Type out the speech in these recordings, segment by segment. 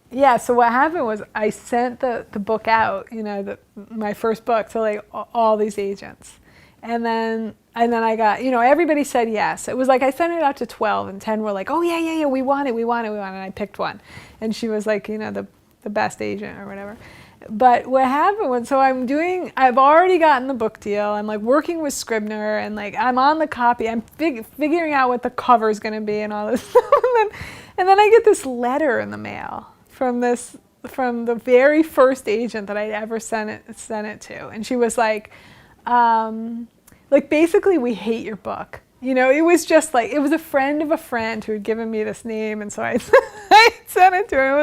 Yeah, so what happened was I sent the book out, my first book, to like all these agents. And then I got, everybody said yes. It was like I sent it out to 12 and 10 were like, "Oh yeah, yeah, yeah, we want it, we want it, we want it." And I picked one. And she was like, the best agent or whatever. But what happened was, so I've already gotten the book deal. I'm like working with Scribner and like I'm on the copy. I'm figuring out what the cover is going to be and all this stuff. And then I get this letter in the mail from the very first agent that I'd ever sent it to. And she was like basically, "We hate your book." It was just like, it was a friend of a friend who had given me this name. And so I sent it to her.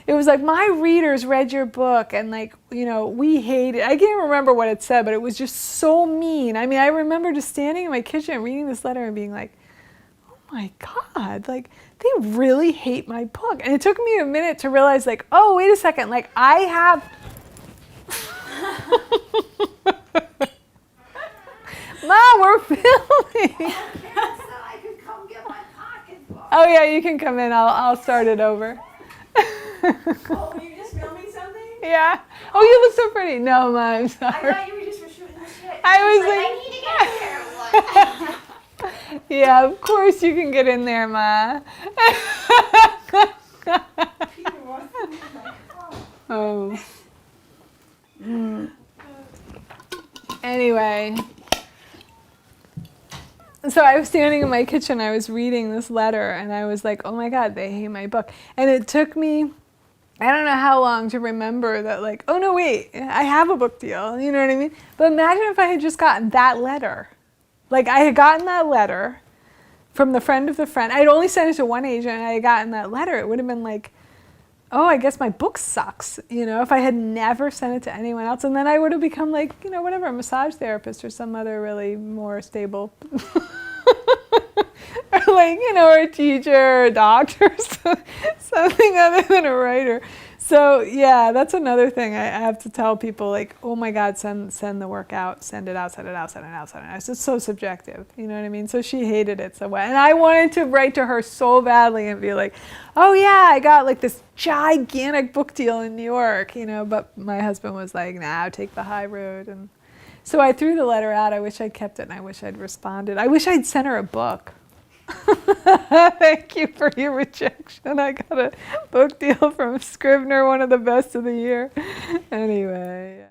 It was like, "My readers read your book and like, we hate it." I can't remember what it said, but it was just so mean. I mean, I remember just standing in my kitchen and reading this letter and being like, "Oh my God, like they really hate my book." And it took me a minute to realize like, oh, wait a second, like I have... Mom, we're filming. I could come get my pocketbook. Oh yeah, you can come in. I'll start it over. Oh, were you just filming something? Yeah. Oh, you look so pretty. No, Mom, I'm I sorry. thought you were just for shooting the shit. I was like, I need to get in there. Yeah, of course you can get in there, Ma. Oh. Anyway. So I was standing in my kitchen, I was reading this letter, and I was like, oh my God, they hate my book. And it took me, I don't know how long to remember that, like, oh no, wait, I have a book deal, you know what I mean? But imagine if I had just gotten that letter. Like, I had gotten that letter from the friend of the friend. I'd only sent it to one agent, and I had gotten that letter. It would have been like, oh, I guess my book sucks, if I had never sent it to anyone else. And then I would have become like, whatever, a massage therapist or some other really more stable, or like, or a teacher or a doctor, something other than a writer. So yeah, that's another thing I have to tell people, like, oh my God, send the work out, send it out, send it out, send it out, send it out. It's just so subjective, you know what I mean? So she hated it so much. And I wanted to write to her so badly and be like, oh yeah, I got like this gigantic book deal in New York, but my husband was like, nah, take the high road. And so I threw the letter out. I wish I'd kept it and I wish I'd responded. I wish I'd sent her a book. Thank you for your rejection. I got a book deal from Scribner, one of the best of the year. Anyway.